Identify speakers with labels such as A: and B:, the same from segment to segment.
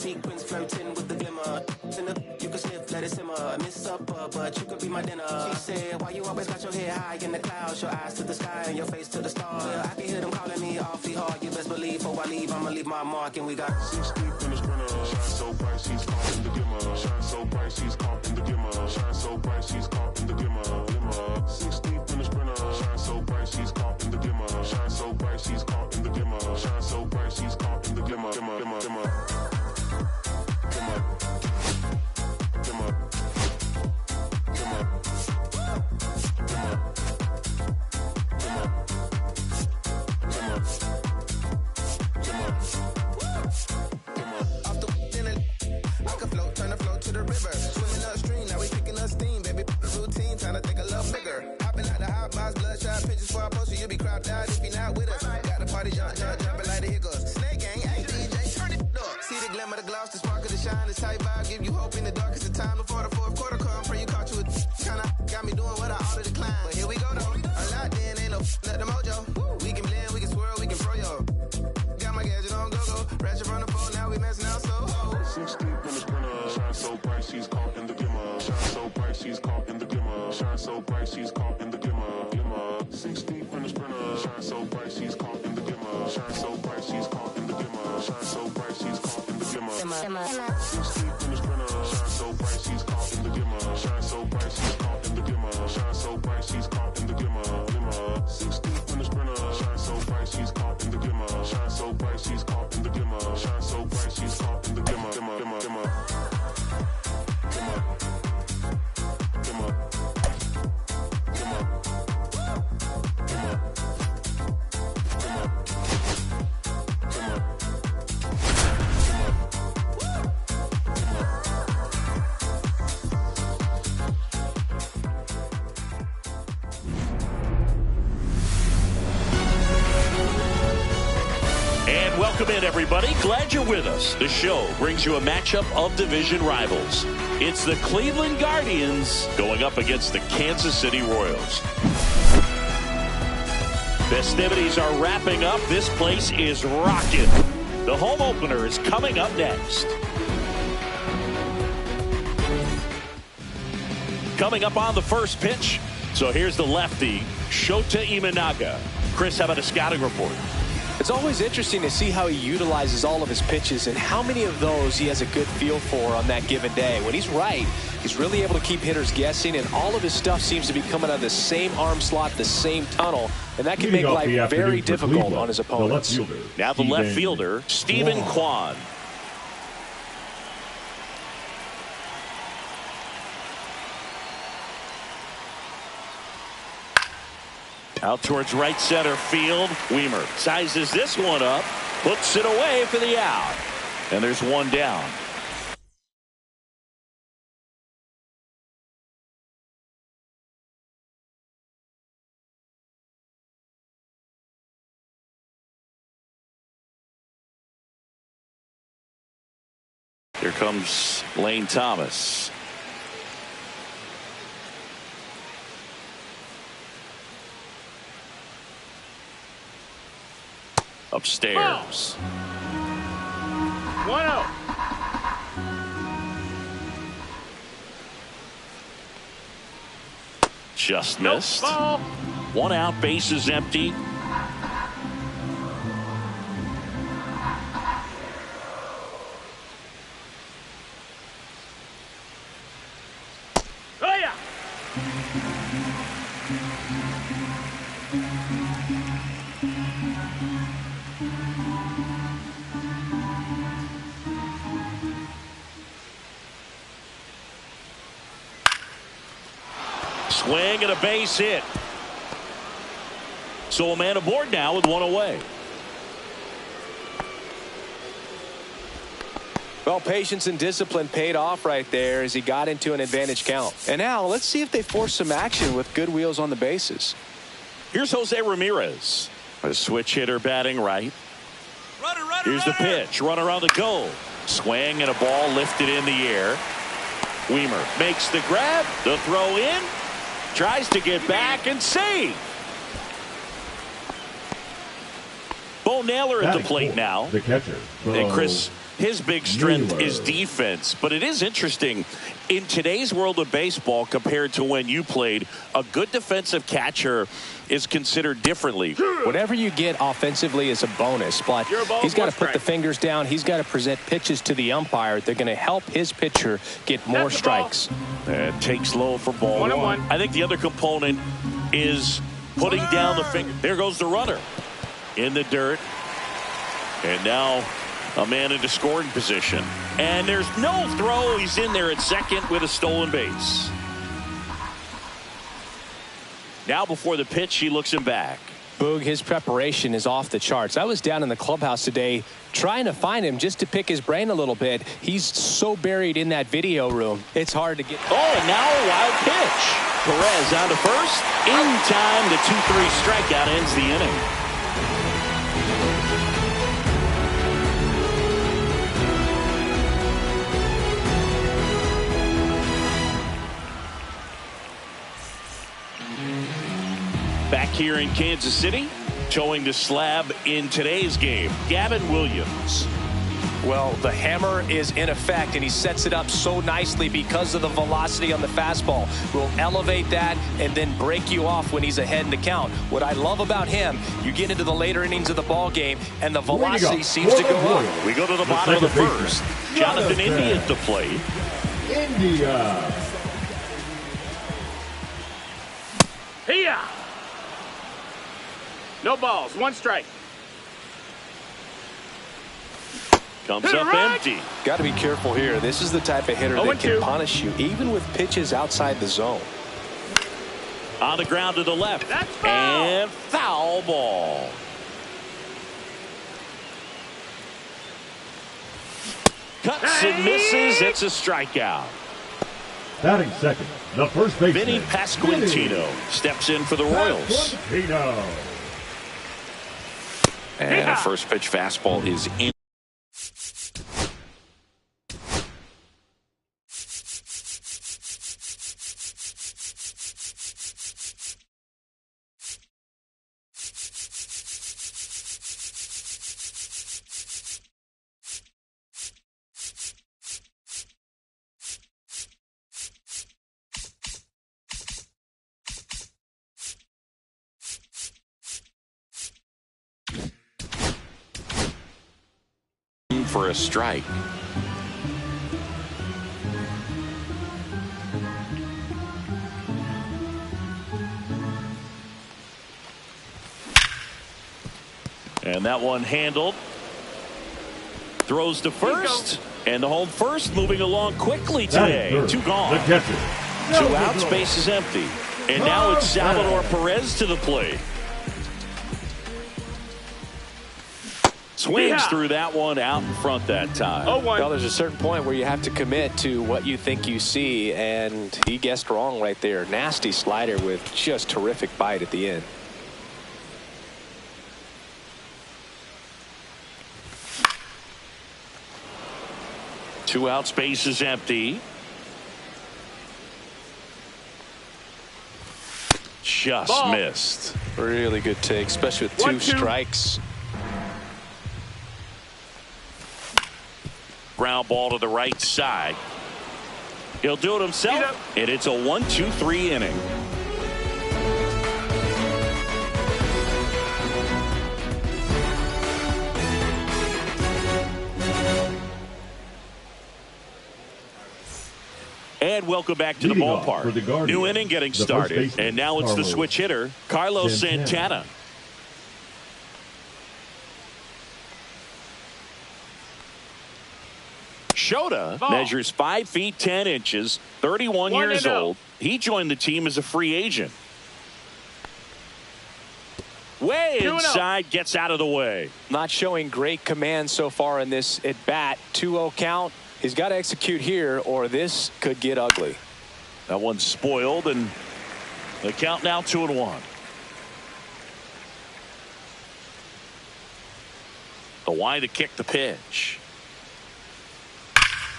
A: sequins flirting with the glimmer. You can sniff, let it simmer. Miss supper, but you could be my dinner. She said, why you always got your head high in the clouds? Your eyes to the sky and your face to the stars. Well, I can hear them calling me awfully hard. You best believe before I leave, I'ma leave my mark. And we got 6 deep in the sprinter. Shine so bright, she's caught in the glimmer. Shine so bright, she's caught in the glimmer. Shine so bright, she's caught in the glimmer. 6 deep in the sprinter. Shine so bright, she's caught in the glimmer. Shine so bright, she's caught in the glimmer. Shine so bright, she's caught in the glimmer.
B: Welcome in, everybody. Glad you're with us. The show brings you a matchup of division rivals. It's the Cleveland Guardians going up against the Kansas City Royals. Festivities are wrapping up. This place is rocking. The home opener is coming up next. Coming up on the first pitch. So here's the lefty, Shota Imanaga. Chris, how about a scouting report?
C: It's always interesting to see how he utilizes all of his pitches and how many of those he has a good feel for on that given day. When he's right, he's really able to keep hitters guessing, and all of his stuff seems to be coming out of the same arm slot, the same tunnel, and that can make life very difficult on his opponents.
B: Now the left fielder, Stephen Kwan. Out towards right center field. Weimer sizes this one up, puts it away for the out. And there's one down. Here comes Lane Thomas. Upstairs.
D: 1-0.
B: Just missed.
D: Ball.
B: 1 out, bases empty.
D: Oh yeah.
B: Swing and a base hit. So a man aboard now with 1 away.
C: Well, patience and discipline paid off right there as he got into an advantage count. And now let's see if they force some action with good wheels on the bases.
B: Here's Jose Ramirez, a switch hitter batting right. Here's the pitch. Runner on the go. Swing and a ball lifted in the air. Weimer makes the grab. The throw in. Tries to get back and save. Bo Naylor at the plate now.
E: The catcher.
B: And Chris, his big strength is defense. But it is interesting, in today's world of baseball compared to when you played, a good defensive catcher is considered differently.
C: Whatever you get offensively is a bonus, but he's got to put the fingers down. He's got to present pitches to the umpire. They're going to help his pitcher get more strikes.
B: And takes low for ball one. I think the other component is putting down the finger. There goes the runner in the dirt. And now a man into scoring position. And there's no throw. He's in there at second with a stolen base. Now before the pitch, he looks him back.
C: Boog, his preparation is off the charts. I was down in the clubhouse today trying to find him just to pick his brain a little bit. He's so buried in that video room. It's hard to get.
B: Oh, and now a wild pitch. Perez on to first. In time, the 2-3 strikeout ends the inning. Back here in Kansas City, towing the slab in today's game, Gavin Williams.
C: Well, the hammer is in effect, and he sets it up so nicely because of the velocity on the fastball. Will elevate that and then break you off when he's ahead in the count. What I love about him, you get into the later innings of the ball game, and the velocity seems to go up.
B: We go to the bottom of the first. Jonathan India at the plate.
D: India.
E: Here. No balls, one strike.
B: Comes up empty.
C: Got to be careful here. This is the type of hitter that can punish you, even with pitches outside the zone.
B: On the ground to the left.
E: That's foul.
B: And foul ball. Cuts and misses. It's a strikeout.
D: Batting second, the first baseman,
B: Vinny Pasquantino steps in for the Royals. And the first pitch fastball is in. For a strike. And that one handled. Throws to first. And the home first moving along quickly today. Two gone.
D: The catcher.
B: Two outs, base is empty. And now it's Salvador Perez to the plate. Swings through that one out in front that time.
C: Well, there's a certain point where you have to commit to what you think you see, and he guessed wrong right there. Nasty slider with just terrific bite at the end.
B: Two outs, base is empty. Just missed.
C: Really good take, especially with two strikes.
B: Ground ball to the right side. He'll do it himself, and it's a 1-2-3 inning. And welcome back to the ballpark. New inning getting started, and now it's the switch hitter, Carlos Santana. Shota measures 5 feet 10 inches, 31 years old. He joined the team as a free agent. Way inside, gets out of the way.
C: Not showing great command so far in this at bat. 2-0 count. He's got to execute here, or this could get ugly.
B: That one's spoiled, and the count now 2-1. The wide to kick the pitch.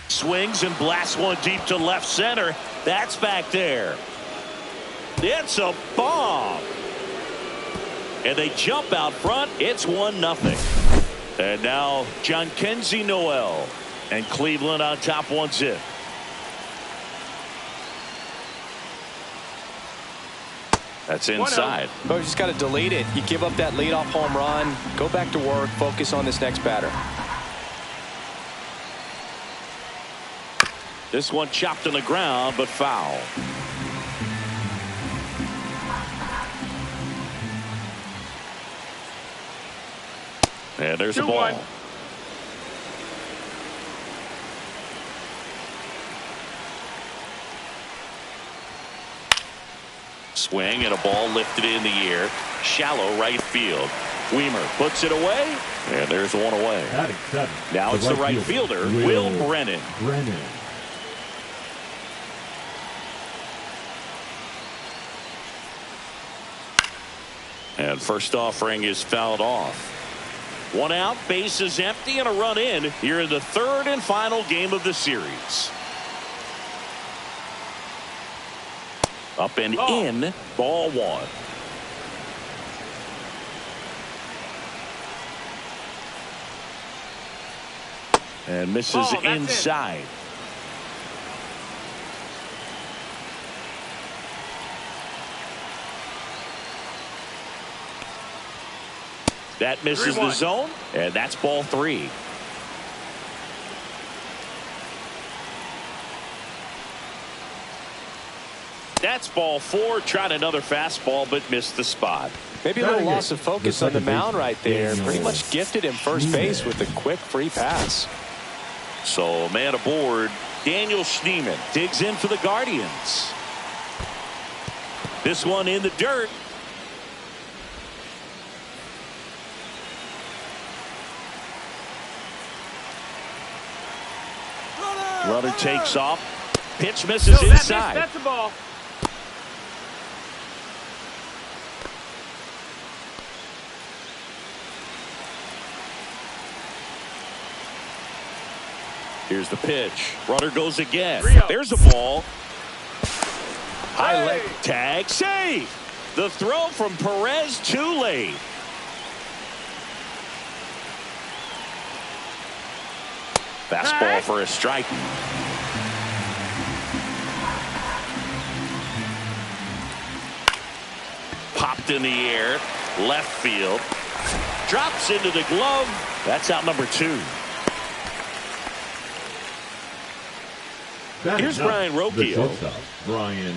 B: Swings and blasts one deep to left center. That's back there. It's a bomb. And they jump out front. It's 1-0. And now Jhonkensy Noel. And Cleveland on top 1-0. That's inside.
C: Oh, you just got to delete it. You give up that leadoff home run. Go back to work. Focus on this next batter.
B: This one chopped on the ground, but foul. And there's the ball. Swing and a ball lifted in the air. Shallow right field. Wiemer puts it away. And there's one away. Now it's the right fielder, Will Brennan. And first offering is fouled off. One out, bases empty, and a run in here in the third and final game of the series. Up and in, ball one. And misses inside. That misses the zone, and that's ball three. That's ball four. Tried another fastball, but missed the spot.
C: Maybe a little loss of focus on the mound right there. Pretty much gifted him first base with a quick free pass.
B: So man aboard. Daniel Schneemann digs in for the Guardians. This one in the dirt. Runner takes off. Pitch misses inside.
E: That's the ball.
B: Here's the pitch. Runner goes again. There's a ball. High leg tag. Save. The throw from Perez too late. Fastball for a strike. Popped in the air. Left field. Drops into the glove. That's out number two. Here's Brayan Rocchio.
D: Brayan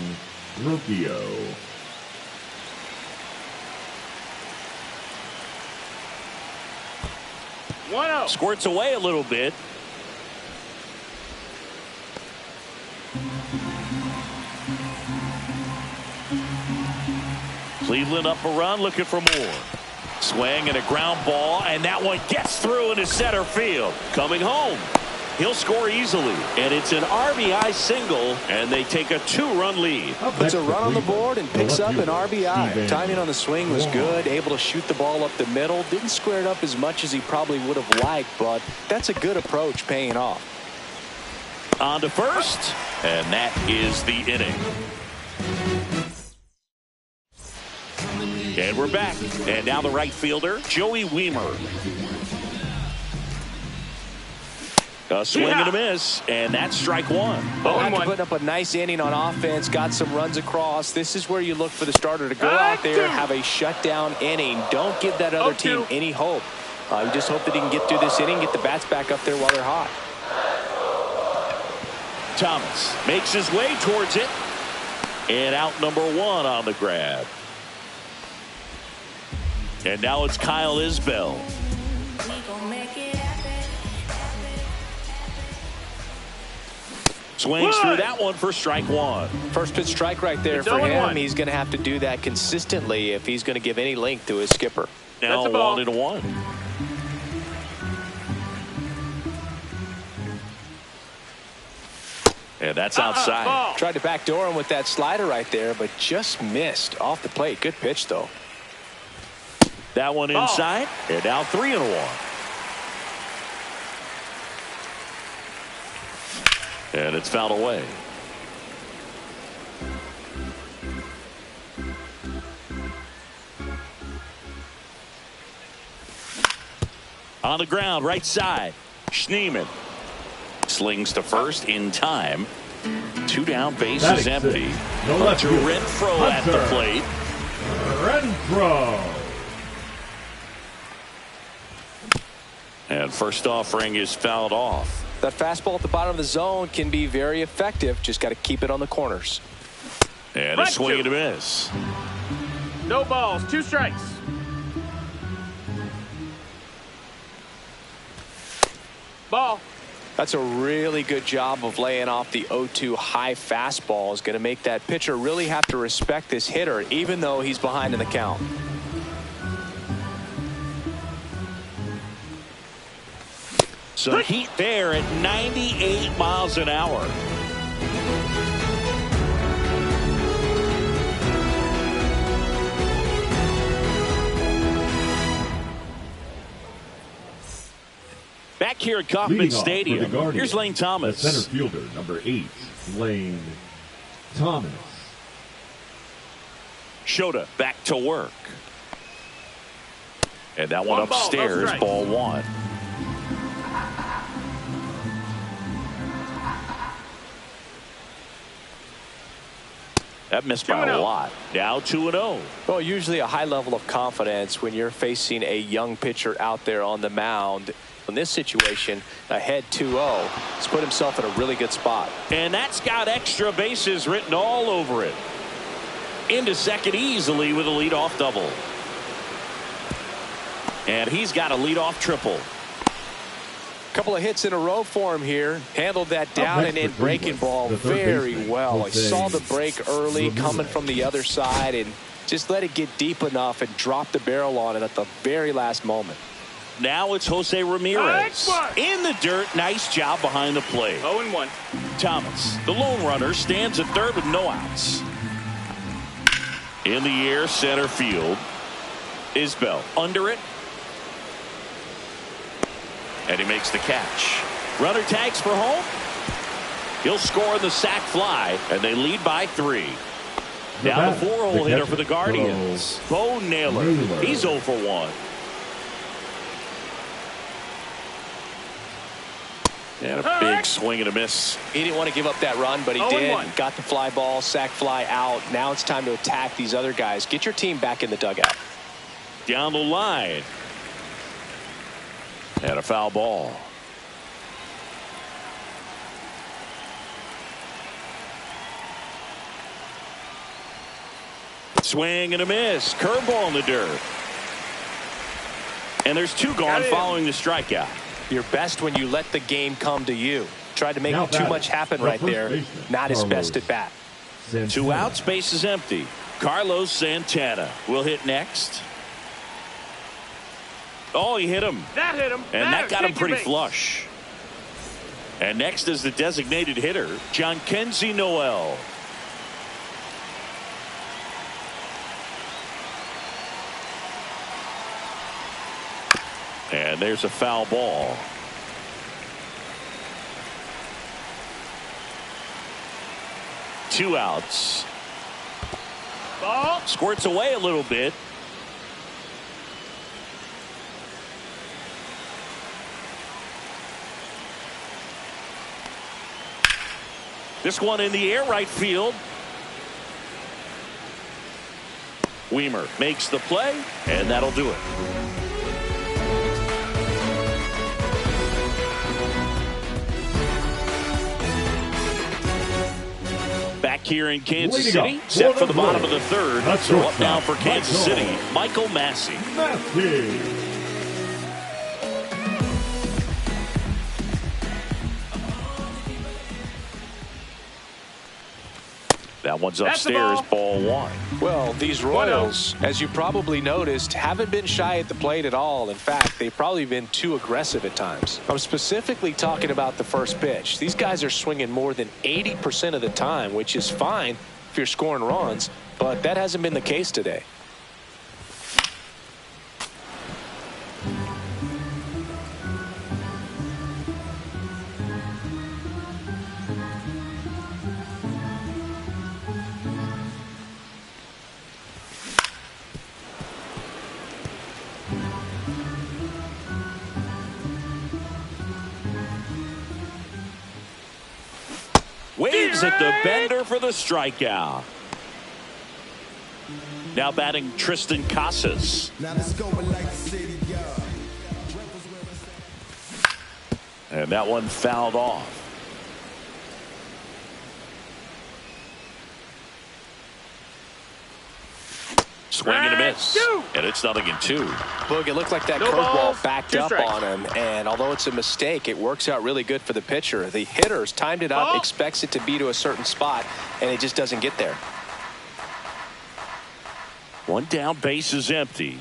D: Rocchio.
B: Squirts away a little bit. Cleveland up a run, looking for more. Swing and a ground ball, and that one gets through into center field. Coming home. He'll score easily, and it's an RBI single, and they take a two-run lead.
C: Puts a run on the board and picks up an RBI. Timing on the swing was good, able to shoot the ball up the middle. Didn't square it up as much as he probably would have liked, but that's a good approach, paying off.
B: On to first, and that is the inning. And we're back, and now the right fielder, Joey Wiemer. A swing and a miss, and that's strike one.
C: After putting up a nice inning on offense, got some runs across. This is where you look for the starter to go out there, have a shutdown inning. Don't give that other team any hope. You just hope that he can get through this inning, get the bats back up there while they're hot.
B: Thomas makes his way towards it, and out number one on the grab. And now it's Kyle Isbell. Swings through that one for strike one.
C: First pitch strike right there for him. He's going to have to do that consistently if he's going to give any length to his skipper.
B: Now 1-1. And that's outside.
C: Tried to backdoor him with that slider right there, but just missed off the plate. Good pitch, though.
B: That one inside. And now 3-1. And it's fouled away. On the ground, right side. Schneemann slings to first in time. 2 down, bases empty. Hunter Renfroe at the plate.
D: Renfroe.
B: And first offering is fouled off.
C: That fastball at the bottom of the zone can be very effective. Just got to keep it on the corners.
B: And a swing and a miss.
E: No balls, 2 strikes. Ball.
C: That's a really good job of laying off the 0-2 high fastball. Is going to make that pitcher really have to respect this hitter, even though he's behind in the count.
B: So heat there at 98 miles an hour. Back here at Kauffman Stadium, here's Lane Thomas.
D: The center fielder, number 8, Lane Thomas.
B: Shota back to work. And that one upstairs, ball 1. That missed by a lot. Now 2-0.
C: Well, usually a high level of confidence when you're facing a young pitcher out there on the mound. In this situation, ahead 2-0, he's put himself in a really good spot.
B: And that's got extra bases written all over it. Into second easily with a leadoff double. And he's got a leadoff triple.
C: Couple of hits in a row for him here. Handled that down and in breaking ball very well. He saw the break early coming from the other side and just let it get deep enough and drop the barrel on it at the very last moment.
B: Now it's Jose Ramirez in the dirt. Nice job behind the plate.
E: 0-1.
B: Thomas, the lone runner, stands at third with no outs. In the air, center field. Isbell under it. And he makes the catch. Runner tags for home. He'll score the sac fly, and they lead by 3. Now the 4-hole hitter for the Guardians, Bo Naylor. He's 0 for 1. And a big swing and a miss.
C: He didn't want to give up that run, but he did. Got the fly ball, sac fly out. Now it's time to attack these other guys. Get your team back in the dugout.
B: Down the line. And a foul ball. Swing and a miss. Curveball in the dirt. And there's 2 gone following the strikeout.
C: You're best when you let the game come to you. Tried to make too much happen right there. Not his best at bat.
B: 2 outs, base is empty. Carlos Santana will hit next. Oh, he hit him.
E: That hit him.
B: And that got him pretty flush. And next is the designated hitter, Jhonkensy Noel. And there's a foul ball. Two outs.
E: Ball.
B: Squirts away a little bit. This one in the air, right field. Weimer makes the play, and that'll do it. Back here in Kansas City, set for the bottom of the third. So up now for Kansas City, Michael Massey. That one's upstairs, ball one.
C: Well, these Royals, as you probably noticed, haven't been shy at the plate at all. In fact, they've probably been too aggressive at times. I'm specifically talking about the first pitch. These guys are swinging more than 80% of the time, which is fine if you're scoring runs, but that hasn't been the case today.
B: Waves at the bender for the strikeout. Now batting Tristan Casas. And that one fouled off. Swing and a miss. And it's 0-2.
C: Boog, it looked like that curveball backed up on him. And although it's a mistake, it works out really good for the pitcher. The hitter's timed it up, expects it to be to a certain spot, and it just doesn't get there.
B: One down, base is empty.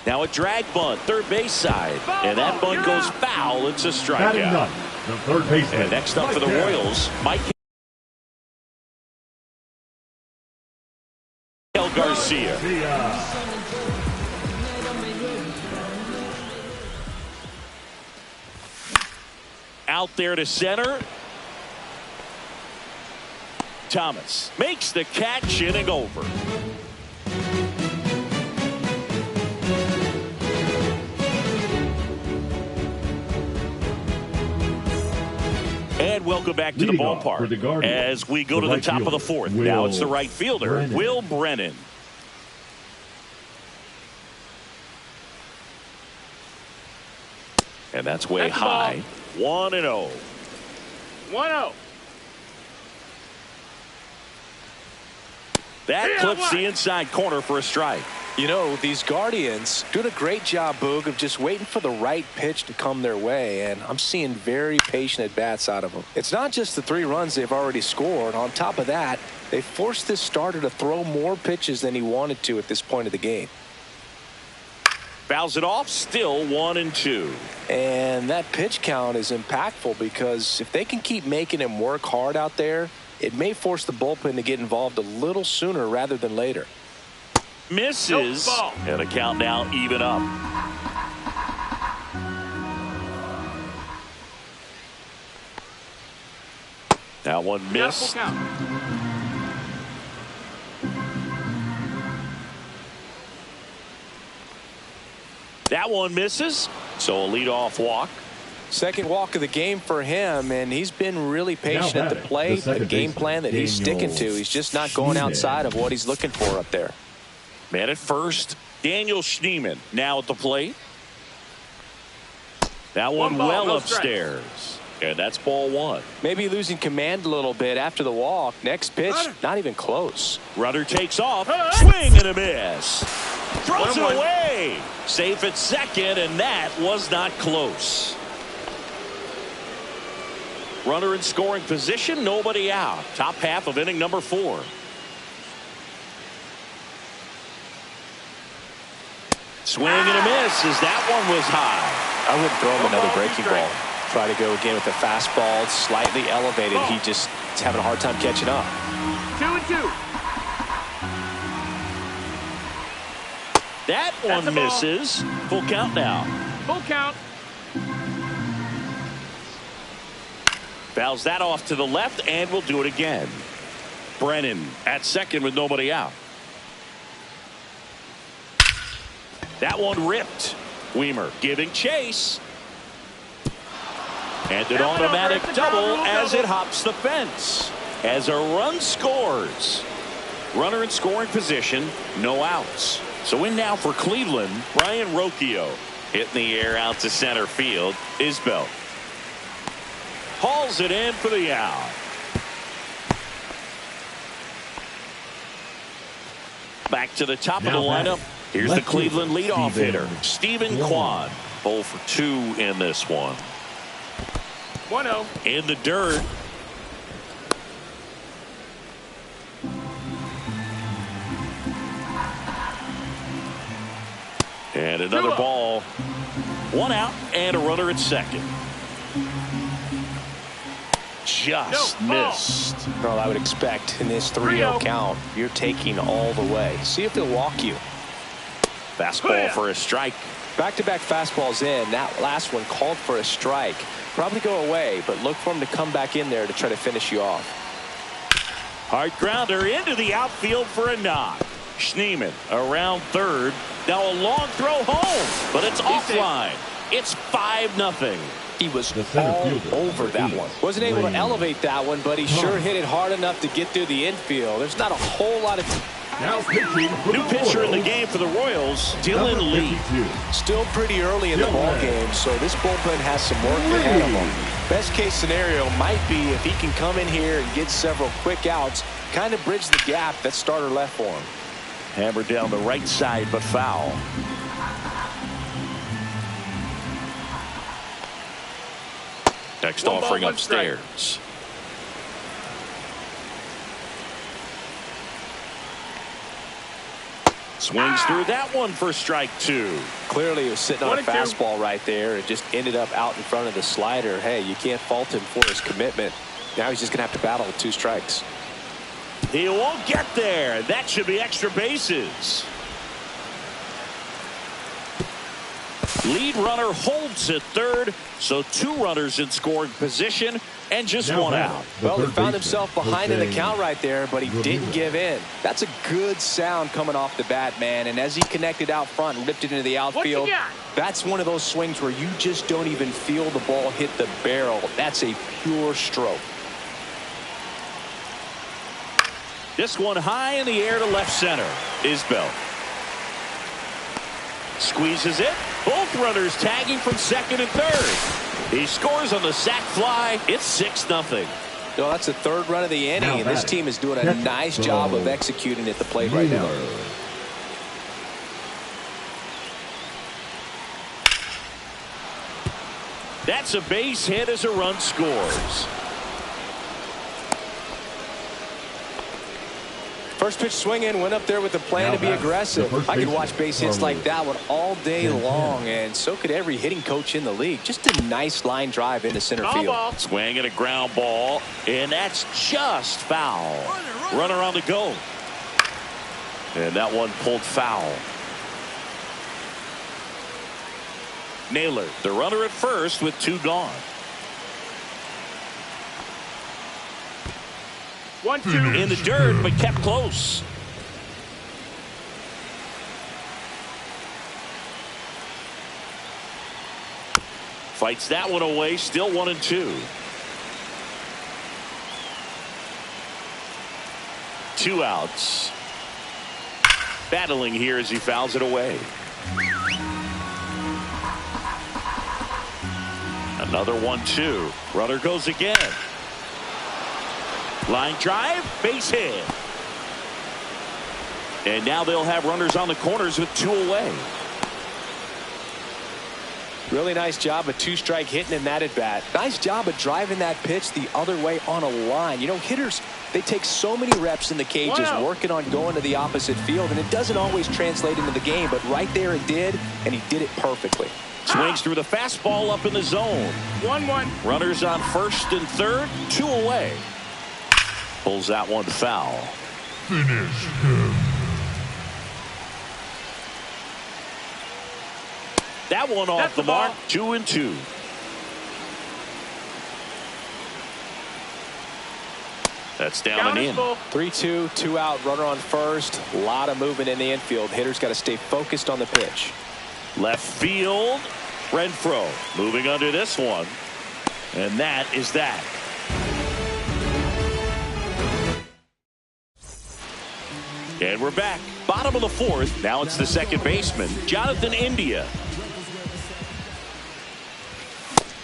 B: Now a drag bunt, third base side. And that bunt goes foul. It's a strikeout.
D: The third baseman.
B: And next up for the Royals, Mike Garcia. Out there to center. Thomas makes the catch, inning over. And welcome back to the ballpark as we go to the top of the fourth. Now it's the right fielder, Will Brennan. And that's way high. 1-0.
E: 1-0.
B: That clips the inside corner for a strike.
C: You know, these Guardians doing a great job, Boog, of just waiting for the right pitch to come their way, and I'm seeing very patient at-bats out of them. It's not just the 3 runs they've already scored. On top of that, they forced this starter to throw more pitches than he wanted to at this point of the game.
B: Fouls it off, still 1-2.
C: And that pitch count is impactful because if they can keep making him work hard out there, it may force the bullpen to get involved a little sooner rather than later.
B: Misses, and the count now even up. That one missed. That one misses, so a leadoff walk.
C: Second walk of the game for him, and he's been really patient at the plate. A game plan that he's sticking to. He's just not going outside of what he's looking for up there.
B: Man at first, Daniel Schneemann now at the plate. That one well upstairs. And that's ball 1.
C: Maybe losing command a little bit after the walk. Next pitch, not even close.
B: Runner takes off. Swing and a miss. Throws it away. Safe at second, and that was not close. Runner in scoring position, nobody out. Top half of inning number 4. Swing and a miss as that one was high.
C: I wouldn't throw him another breaking ball. Try to go again with the fastball, slightly elevated. He just is having a hard time catching up.
E: 2-2.
B: That one misses. Full count now.
E: Full count.
B: Fouls that off to the left, and we'll do it again. Brennan at second with nobody out. That one ripped. Weimer giving chase. And an automatic double as it hops the fence. As a run scores. Runner in scoring position, no outs. So in now for Cleveland, Brian Rocchio. Hitting the air out to center field is Bell. Hauls it in for the out. Back to the top of the lineup. Here's the Cleveland leadoff hitter, Stephen Kwan. 0 for 2 in this one.
E: 1-0.
B: In the dirt. And another ball. 1 out and a runner at second. Just missed.
C: Well, I would expect in this 3-0 count, you're taking all the way. See if they'll walk you.
B: Fastball for a strike.
C: Back-to-back fastballs in. That last one called for a strike. Probably go away, but look for him to come back in there to try to finish you off.
B: Hard grounder into the outfield for a knock. Schneemann around third. Now a long throw home, but it's offline. It's 5-0.
C: He was all over that one. Wasn't able to elevate that one, but he sure hit it hard enough to get through the infield. There's not a whole lot of...
D: Now pitching for
B: New pitcher in the game for the Royals, Dylan Lee.
C: Still pretty early in the ball game, so this bullpen has some work ahead of him. Best case scenario might be if he can come in here and get several quick outs, kind of bridge the gap that starter left for him.
B: Hammered down the right side, but foul. Next offering upstairs. Swings through that one for strike two.
C: Clearly he was sitting on a fastball right there and just ended up out in front of the slider. Hey, you can't fault him for his commitment. Now he's just going to have to battle with 2 strikes.
B: He won't get there. That should be extra bases. Lead runner holds at third, so 2 runners in scoring position and just
D: now
B: 1 out.
C: Well, he found himself behind in the count right there, but he didn't give in. That's a good sound coming off the bat, man. And as he connected out front and ripped it into the outfield, that's one of those swings where you just don't even feel the ball hit the barrel. That's a pure stroke.
B: This one high in the air to left center. Isbell squeezes it. Both runners tagging from second and third. He scores on the sac fly. It's 6-0.
C: No, that's the 3rd run of the inning, and this team is doing a nice job of executing at the plate right now.
B: That's a base hit as a run scores.
C: First pitch swinging, went up there with the plan to be aggressive. I could watch base hits like that one all day long, and so could every hitting coach in the league. Just a nice line drive into center field.
B: Swing and a ground ball, and that's just foul. Runner on the go. And that one pulled foul. Naylor, the runner at first with 2 gone.
E: 1-2
B: in the dirt, but kept close. Fights that one away, still 1-2. 2 outs. Battling here as he fouls it away. Another 1-2. Runner goes again. Line drive, base hit. And now they'll have runners on the corners with 2 away.
C: Really nice job of 2-strike hitting in that at bat. Nice job of driving that pitch the other way on a line. You know, hitters, they take so many reps in the cages working on going to the opposite field, and it doesn't always translate into the game, but right there it did, and he did it perfectly.
B: Swings through the fastball up in the zone.
E: 1-1.
B: Runners on first and third, 2 away. Pulls that one foul.
D: Finish him.
B: That one off the mark. 2-2. That's down and in.
C: 3-2, 2 out, runner on first. A lot of movement in the infield. Hitters got to stay focused on the pitch.
B: Left field, Renfroe moving under this one. And that is that. And we're back. Bottom of the 4th. Now it's the second baseman, Jonathan India.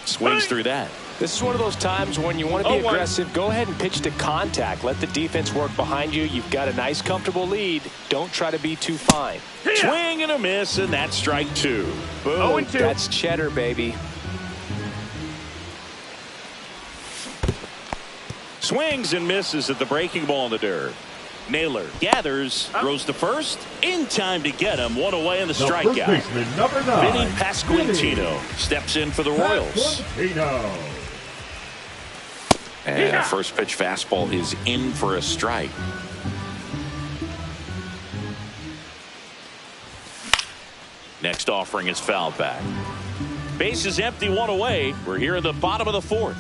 B: Swings through that.
C: This is one of those times when you want to be aggressive. Go ahead and pitch to contact. Let the defense work behind you. You've got a nice, comfortable lead. Don't try to be too fine.
B: Swing and a miss, and that's strike 2.
C: Boom. That's cheddar, baby.
B: Swings and misses at the breaking ball in the dirt. Naylor gathers, throws to first, in time to get him. 1 away in the strikeout.
D: Baseman, number 9,
B: Vinny Pasquantino steps in for the Royals. And a first pitch fastball is in for a strike. Next offering is fouled back. Base is empty, 1 away. We're here at the bottom of the 4th.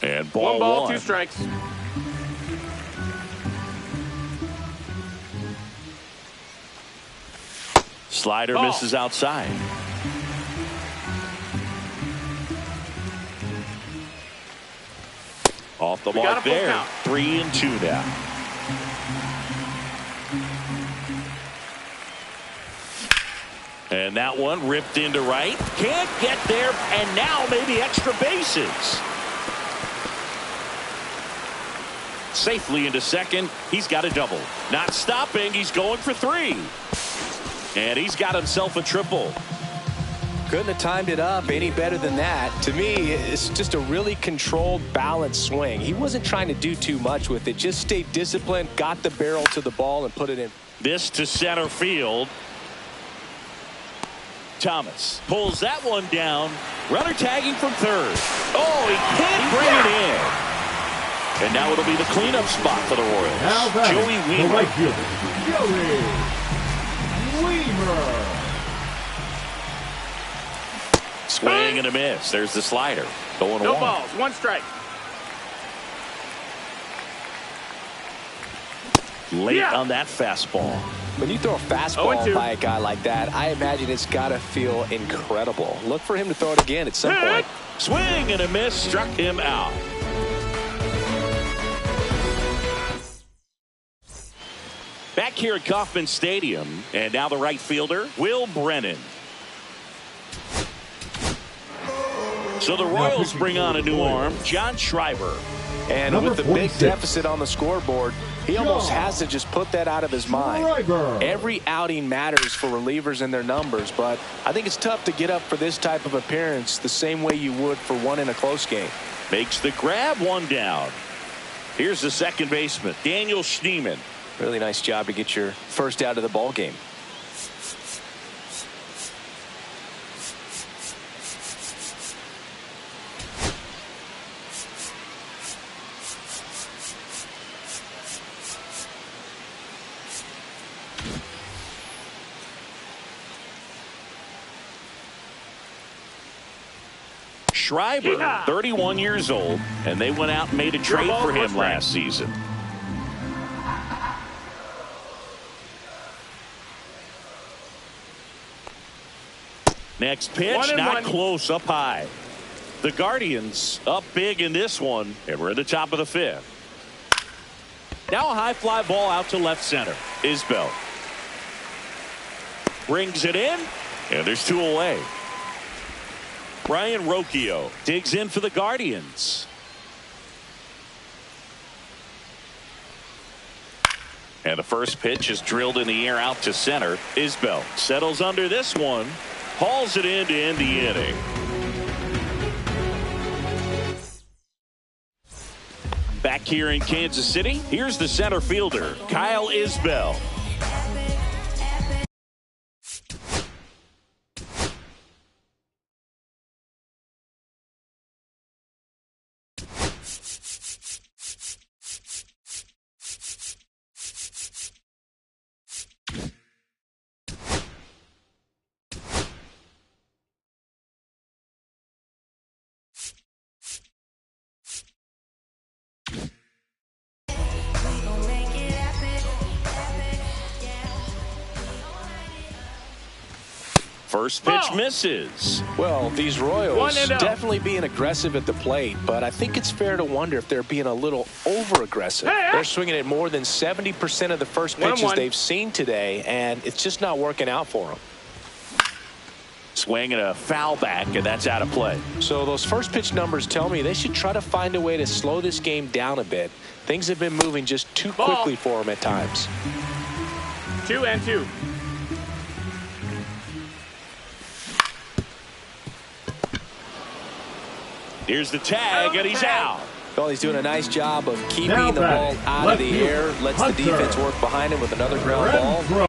B: And ball 1.
E: 2 strikes.
B: Slider misses outside. off the
E: We got a
B: mark
E: full
B: there.
E: count.
B: 3-2 now. And that one ripped into right. Can't get there, and now maybe extra bases. Safely into second. He's got a double. Not stopping. He's going for 3. And he's got himself a triple.
C: Couldn't have timed it up any better than that. To me, it's just a really controlled, balanced swing. He wasn't trying to do too much with it. Just stayed disciplined, got the barrel to the ball, and put it in.
B: This to center field. Thomas pulls that one down. Runner tagging from third. Oh, he can't bring it in. And now it'll be the cleanup spot for the Royals.
D: Now that
B: Joey
D: the
B: Wiemer.
D: right fielder, Joey Wiemer.
B: Swing and a miss. There's the slider. Going
E: No
B: one.
E: balls. 1 strike.
B: Late
E: Yeah.
B: on that fastball.
C: When you throw a fastball
E: 0-2.
C: by a guy like that, I imagine it's got to feel incredible. Look for him to throw it again at some point.
B: Swing and a miss. Struck him out. Back here at Kauffman Stadium, and now the right fielder, Will Brennan. So the Royals bring on a new arm, John Schreiber.
C: And
D: Number
C: with the big
D: 46.
C: deficit on the scoreboard, he almost has to just put that out of his mind.
D: Schreiber.
C: Every outing matters for relievers and their numbers, but I think it's tough to get up for this type of appearance the same way you would for one in a close game.
B: Makes the grab, 1 down. Here's the second baseman, Daniel Schneemann.
C: Really nice job to get your first out of the ball game.
B: Schreiber, 31 years old, and they went out and made a trade for him last season. Next pitch, not
E: 1-1.
B: close, up high. The Guardians up big in this one, and we're at the top of the 5th. Now a high fly ball out to left center. Isbell brings it in, and there's 2 away. Brian Rocchio digs in for the Guardians. And the first pitch is drilled in the air out to center. Isbell settles under this one, hauls it in to end the inning. Back here in Kansas City, here's the center fielder, Kyle Isbell. First pitch misses.
C: Well, these Royals
E: 1-0.
C: definitely being aggressive at the plate, but I think it's fair to wonder if they're being a little over-aggressive. They're swinging at more than 70% of the first pitches
E: 1-1.
C: they've seen today, and it's just not working out for them.
B: Swing and a foul back, and that's out of play.
C: So those first pitch numbers tell me they should try to find a way to slow this game down a bit. Things have been moving just too quickly for them at times.
E: 2-2.
B: Here's the tag, and he's out.
C: Well, he's doing a nice job of keeping
D: Now
C: the ball
D: batting,
C: out of
D: left
C: the
D: fielder,
C: air, lets
D: Hunter.
C: the defense work behind him with another ground ball.
D: Renfroe.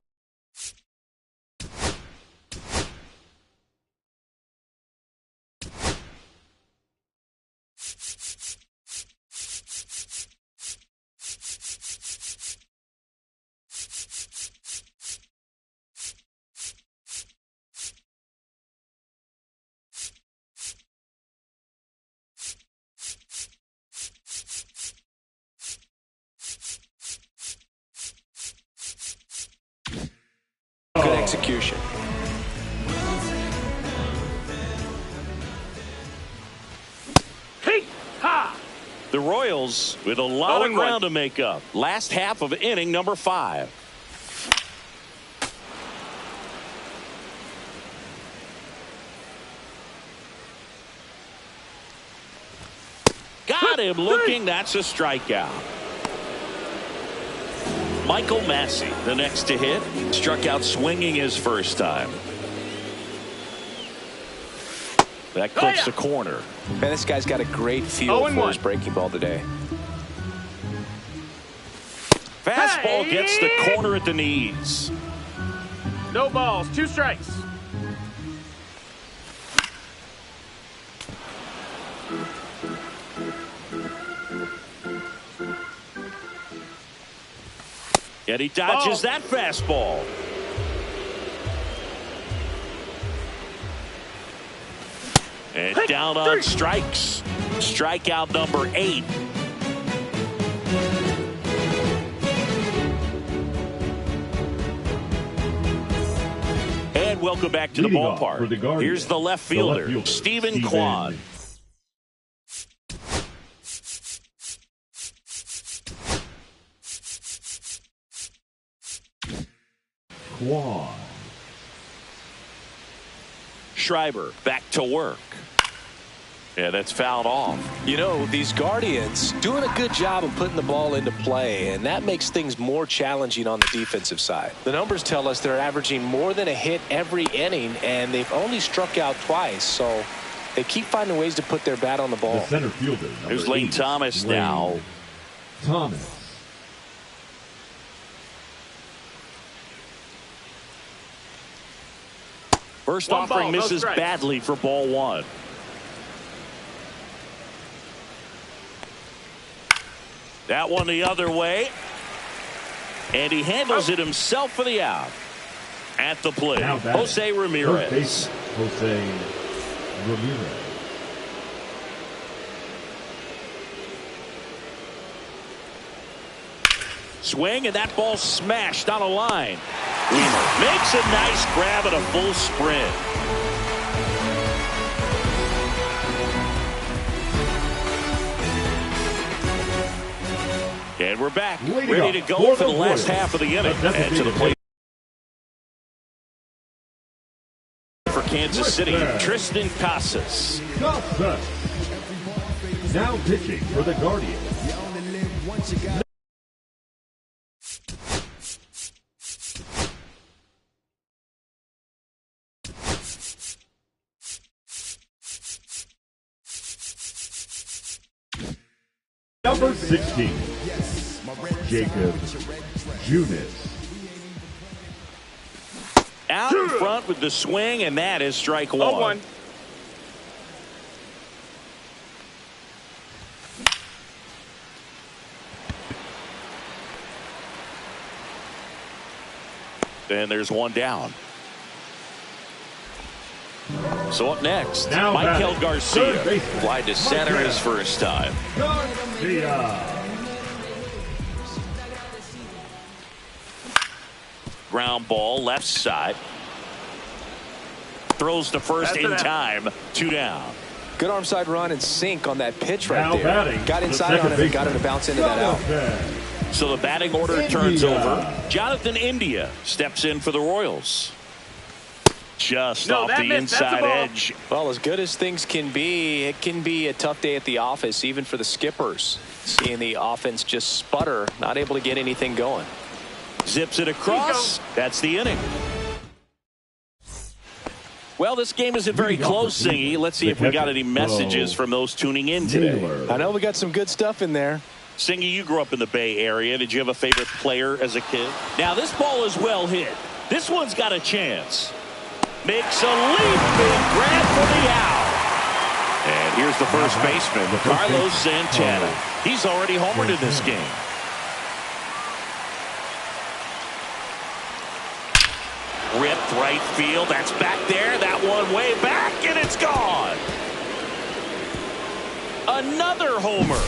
C: Good execution.
B: The Royals with a lot of
E: 0-1.
B: ground to make up. Last half of inning number 5. Got him looking. That's a strikeout. Michael Massey, the next to hit. Struck out swinging his first time. That clips the corner.
C: Man, this guy's got a great feel for his breaking ball today.
B: Fastball gets the corner at the knees.
E: No balls, 2 strikes.
B: And he dodges that fastball. And down on strikes. Strikeout number 8. And welcome back to the ballpark. Here's the left fielder, Stephen Kwan. Schreiber back to work. Yeah, that's fouled off.
C: You know, these Guardians doing a good job of putting the ball into play, and that makes things more challenging on the defensive side. The numbers tell us they're averaging more than a hit every inning, and they've only struck out twice, so they keep finding ways to put their bat on the ball.
D: The center fielder.
B: Here's Lane Thomas now.
D: Thomas.
B: First offering misses badly for ball 1. That one the other way. And he handles it himself for the out. At the plate, Jose Ramirez.
D: Jose Ramirez.
B: Swing, and that ball smashed on a line. Wheeler makes a nice grab and a full sprint. And we're back, ready to go for the last half of the inning. And to the plate for Kansas City, Triston Casas.
D: Now pitching for the Guardians. Number 16, Jacob Junis.
B: Out in front with the swing, and that is strike 1.
E: 0-1.
B: And there's one down. So up next,
D: now
B: Michael Garcia. Fly to center his first time.
D: Garcia.
B: Ground ball left side. Throws to first in time. 2 down.
C: Good arm side run and sink on that pitch right
D: Now
C: there.
D: batting,
C: got inside on it and got him to bounce into that out.
B: So the batting order turns over. Jonathan India steps in for the Royals. Just off the inside edge.
C: Well, as good as things can be, it can be a tough day at the office, even for the skippers. Seeing the offense just sputter, not able to get anything going.
B: Zips it across. That's the inning. Well, this game isn't very close, Singy. Let's see if we got any messages from those tuning in today.
C: I know we got some good stuff in there.
B: Singy, you grew up in the Bay Area. Did you have a favorite player as a kid? Now, this ball is well hit. This one's got a chance. Makes a leaping grab for the out. And here's the first baseman, Carlos Santana. He's already homered in this game. Ripped right field. That's back there. That one way back, and it's gone. Another homer.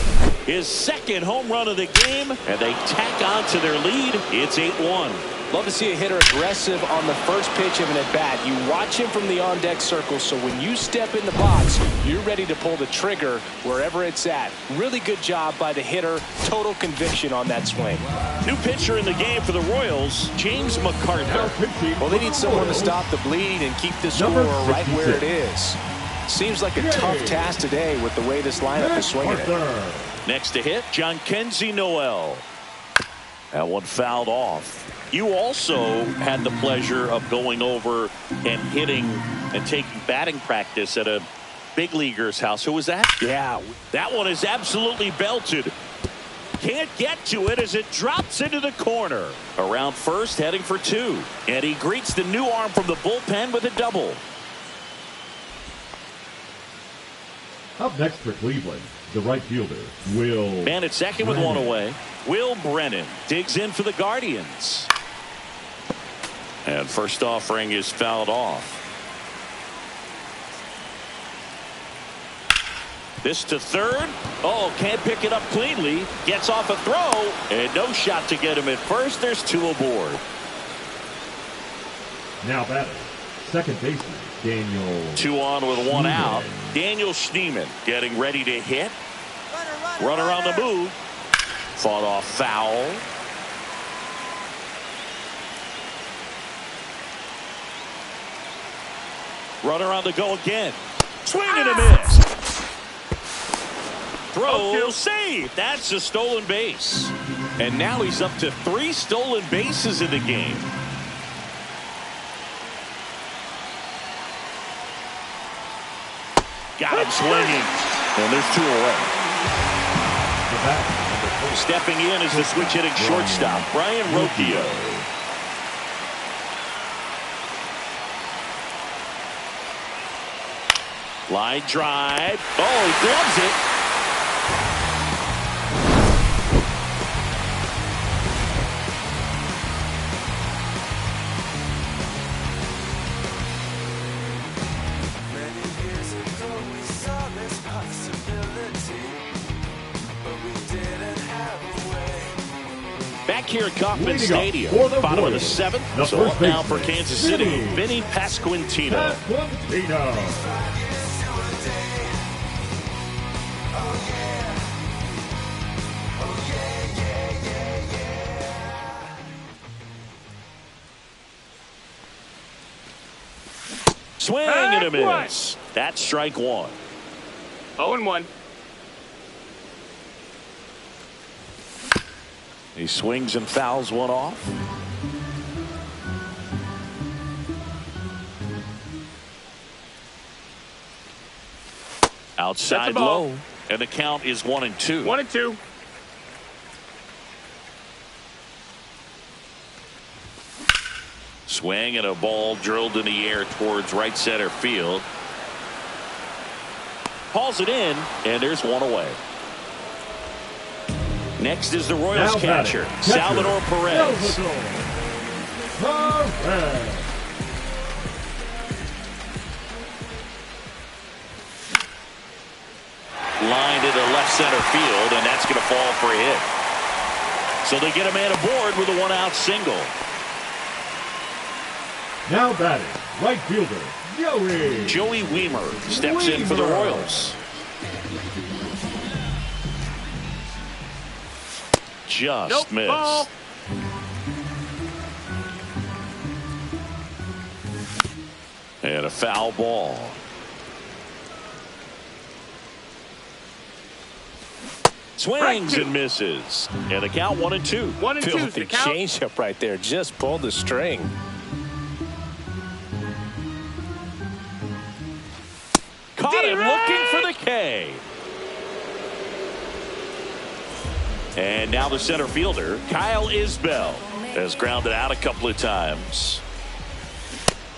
B: His second home run of the game, and they tack on to their lead. It's 8-1.
C: Love to see a hitter aggressive on the first pitch of an at-bat. You watch him from the on-deck circle, so when you step in the box, you're ready to pull the trigger wherever it's at. Really good job by the hitter. Total conviction on that swing.
B: New pitcher in the game for the Royals, James McCarthy.
C: Well, they need someone to stop the bleeding and keep the score right where it is. Seems like a tough task today with the way this lineup is swinging it.
B: Next to hit, Jhonkensy Noel. That one fouled off. You also had the pleasure of going over and hitting and taking batting practice at a big leaguer's house. Who was that?
C: Yeah.
B: That one is absolutely belted. Can't get to it as it drops into the corner. Around first, heading for 2. And he greets the new arm from the bullpen with a double.
D: Up next for Cleveland, the right fielder, Will.
B: Man at second with one away. Will Brennan digs in for the Guardians. And first offering is fouled off. This to third. Oh, can't pick it up cleanly. Gets off a throw. And no shot to get him at first. There's 2 aboard.
D: Now batting, second baseman, Daniel.
B: 2 on with 1 out. Daniel Schneemann getting ready to hit. Runner on the move. Fought off foul. Runner on the go again. Swing and a miss. Throw, save. That's a stolen base. And now he's up to 3 stolen bases in the game. Got him swinging. And there's 2 away. Stepping in is the switch hitting shortstop, Brian Rocchio. Line drive. Oh, he gloves it. Back here at Kauffman Stadium, bottom of the 7th. So up now for Kansas City, Vinny Pasquantino. Swing and a miss. That's strike 1.
E: 0-1.
B: He swings and fouls one off. Outside low. And the count is 1-2.
E: 1-2.
B: Swing and a ball drilled in the air towards right center field. Hauls it in, and there's 1 away. Next is the Royals catcher, Salvador Perez. Lined into left center field, and that's going to fall for a hit. So they get a man aboard with a 1-out single.
D: Now batting, right fielder,
B: Joey Wiemer steps in for the Royals. Just missed.
E: Ball.
B: And a foul ball. Swings and misses. And the count 1-2.
E: 1-2.
C: Filthy changeup right there. Just pulled the string.
B: Caught him looking for the K. And now the center fielder, Kyle Isbell, has grounded out a couple of times.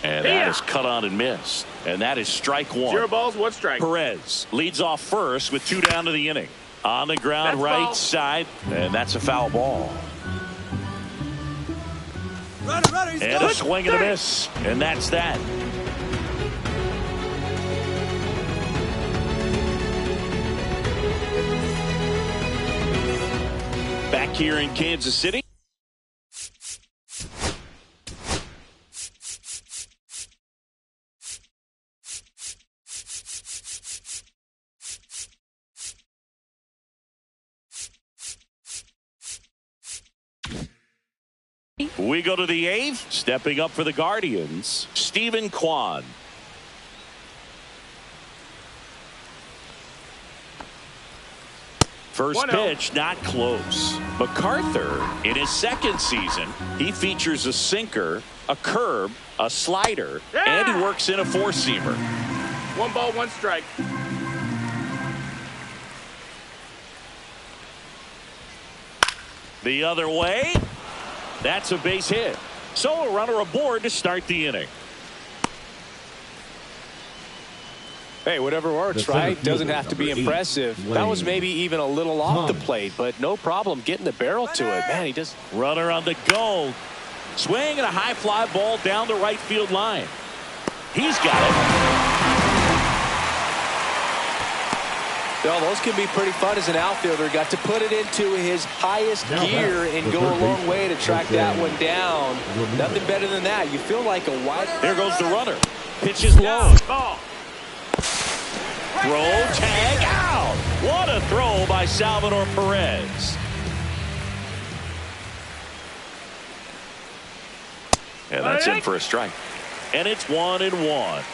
B: And that is cut on and missed. And that is strike 1.
E: 0 balls, 1 strike.
B: Perez leads off first with 2 down to the inning. On the ground,
E: that's
B: right
E: foul.
B: side. And that's a foul ball.
F: Runner,
B: and a swing and a miss. And that's that. Back here in Kansas City. We go to the 8th. Stepping up for the Guardians, Stephen Kwan. First pitch, not close. MacArthur, in his second season, he features a sinker, a curve, a slider, and he works in a four-seamer.
E: 1 ball, 1 strike.
B: The other way. That's a base hit. So a runner aboard to start the inning.
C: Hey, whatever works, right? Doesn't have to be impressive. That was maybe even a little off the plate, but no problem getting the barrel to it. Man, he just...
B: Runner on the go. Swing and a high fly ball down the right field line. He's got it.
C: Well, those can be pretty fun as an outfielder. Got to put it into his highest gear and go a long way to track that one down. Nothing better than that. You feel like a wide...
B: There goes the runner. Pitch is low.
E: Ball.
B: Throw, tag, out. What a throw by Salvador Perez. And that's in for a strike. And it's 1-1.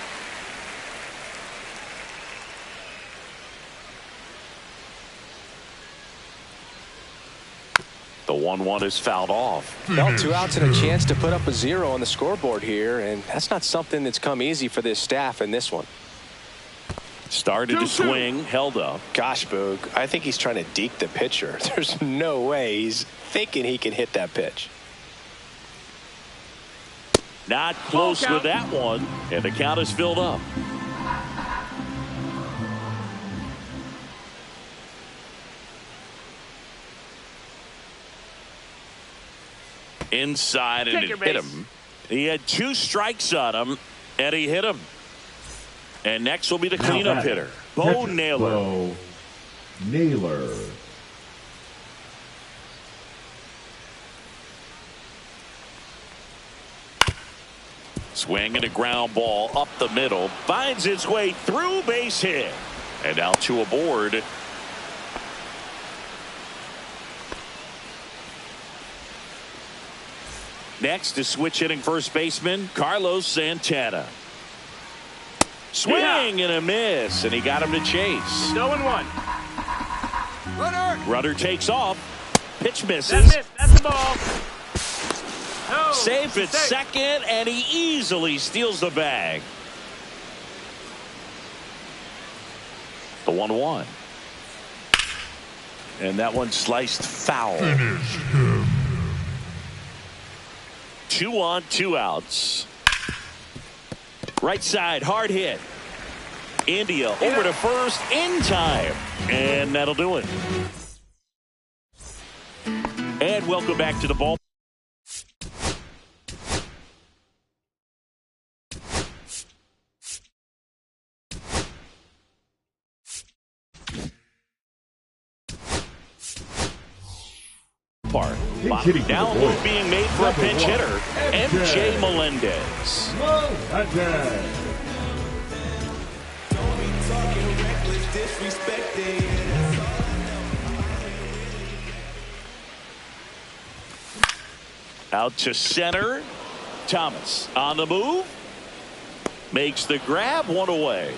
B: The 1-1 is fouled off.
C: Well, 2 outs and a chance to put up a 0 on the scoreboard here, and that's not something that's come easy for this staff in this one.
B: Started to swing, held up.
C: Gosh, Boog, I think he's trying to deke the pitcher. There's no way he's thinking he can hit that pitch.
B: Not close with that one, and the count is filled up. Inside, and it hit him. He had 2 strikes on him, and he hit him. And next will be the cleanup hitter, Bo Naylor.
D: Bo Naylor.
B: Swing and a ground ball up the middle. Finds its way through, base hit. And out to aboard. Next is switch hitting first baseman Carlos Santana. Swing and a miss, and he got him to chase.
E: 0-1.
B: Runner takes off. Pitch misses.
E: That's the ball. No,
B: Safe at second, and he easily steals the bag. The 1-1. And that one sliced foul. 2 on, 2 outs. Right side, hard hit. India over to first in time. And that'll do it. And welcome back to the ball. Now a move being made for a pinch hitter, MJ Melendez. Out to center. Thomas on the move. Makes the grab, 1 away.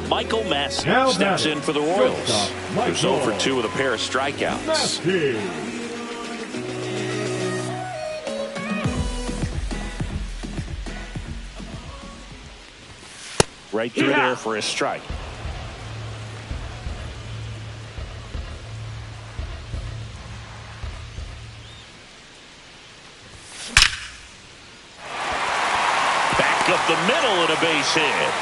B: Michael Massey steps in for the Royals. Who's 0 for 2 with a pair of strikeouts. Right through there for a strike. Back up the middle and a base hit.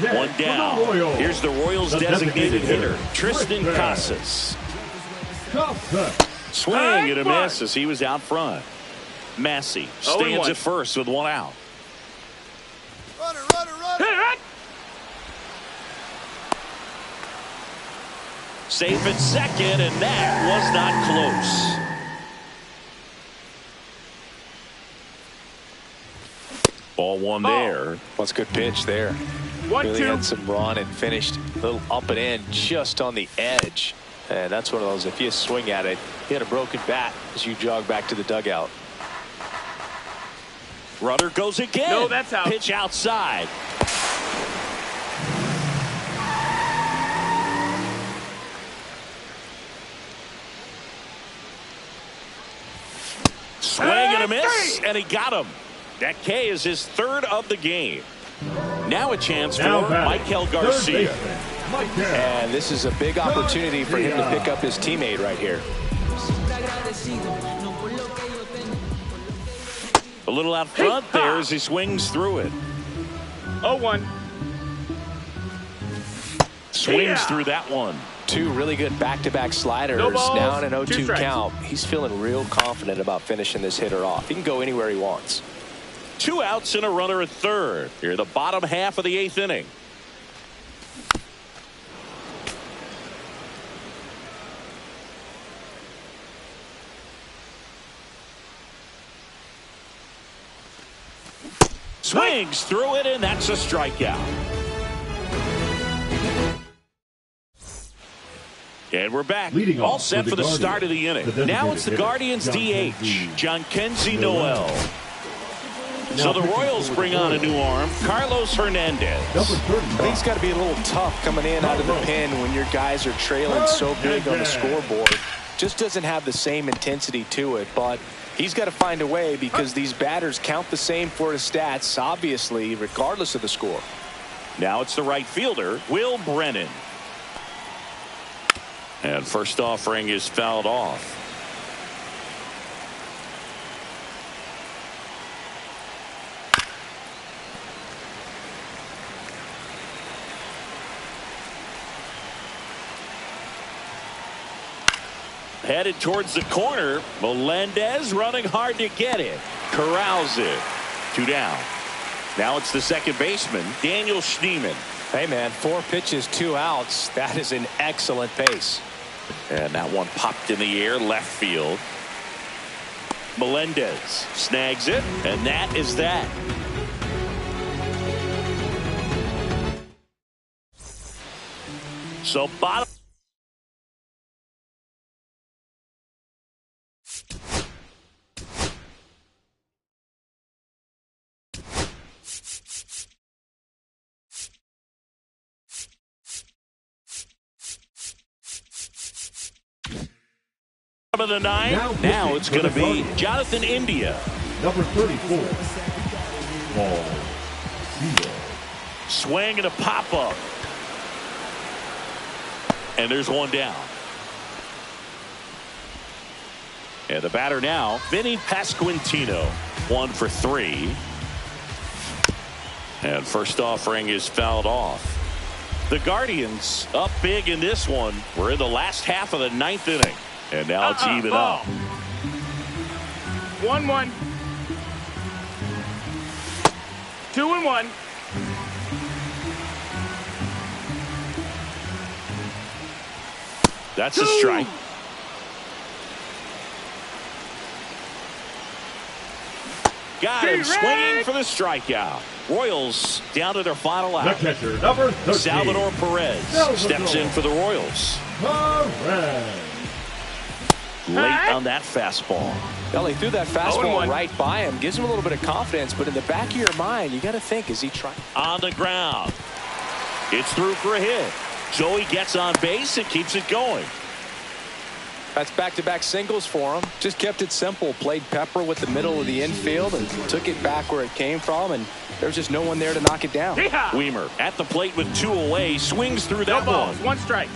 B: One down. Here's the Royals designated hitter, Tristan Casas. Swing and a miss as he was out front. Massey stands at first with 1 out.
E: Runner.
B: Safe at second, and that was not close. Ball 1 there.
C: What's a good pitch there? Really
E: 1-2.
C: had some run and finished a little up and in just on the edge. And that's one of those, if you swing at it, hit a broken bat as you jog back to the dugout.
B: Runner goes again.
E: No, that's out.
B: Pitch outside. Swing and a miss, and he got him. That K is his third of the game. Now a chance for Maikel Garcia.
C: And this is a big opportunity for him to pick up his teammate right here.
B: A little out front there as he swings through it.
E: 0-1.
B: Swings through that one.
C: Two really good back-to-back sliders.
E: No balls,
C: now in an
E: 2
C: 0-2
E: strikes.
C: count. He's feeling real confident about finishing this hitter off. He can go anywhere he wants.
B: 2 outs and a runner at third. Here in the bottom half of the 8th inning. Swings through it, and that's a strikeout. And we're back.
D: Leading
B: All
D: off
B: set
D: for
B: for
D: the
B: the start of the
D: Guardians,
B: inning.
D: the
B: Now it's the
D: designated
B: Guardians
D: hitter,
B: DH, Jhonkensy Noel. So the Royals bring on a new arm, Carlos Hernandez.
D: Number
C: I
D: 35.
C: think it's got to be a little tough coming in out of the pen when your guys are trailing so big on the scoreboard. Just doesn't have the same intensity to it, but he's got to find a way because these batters count the same for his stats, obviously, regardless of the score.
B: Now it's the right fielder, Will Brennan. And first offering is fouled off. Headed towards the corner. Melendez running hard to get it. Corrals it. 2 down. Now it's the second baseman, Daniel Schneemann.
C: Hey, man, 4 pitches, 2 outs. That is an excellent pace.
B: And that one popped in the air left field. Melendez snags it, and that is that. So bottom. Of the 9. Now it's going to be Jonathan India.
D: Number 34. Paul Sewell.
B: Swing and a pop up. And there's one down. And the batter now, Vinny Pasquantino. 1 for 3. And first offering is fouled off. The Guardians up big in this one. We're in the last half of the 9th inning. And now it's even up.
E: 1-1. 2-1.
B: That's a strike. Got him swinging for the strikeout. Royals down to their final
D: The
B: out.
D: catcher, number 13.
B: Salvador Perez steps in for the Royals.
D: Perez.
B: Late on that fastball.
C: Well, he threw that fastball
E: 0-1.
C: right by him. Gives him a little bit of confidence, but in the back of your mind, you got to think, is he trying?
B: On the ground. It's through for a hit. Joey gets on base and keeps it going.
C: That's back-to-back singles for him. Just kept it simple. Played pepper with the middle of the infield and took it back where it came from, and there's just no one there to knock it down.
E: Yeehaw!
B: Weimer at the plate with 2 away. Swings through
E: No
B: that
E: balls,
B: one.
E: 1 strike.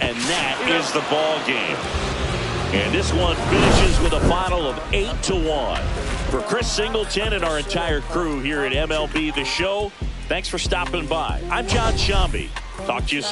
B: And that is the ball game. And this one finishes with a final of 8-1. For Chris Singleton and our entire crew here at MLB The Show, thanks for stopping by. I'm John Shambi. Talk to you soon.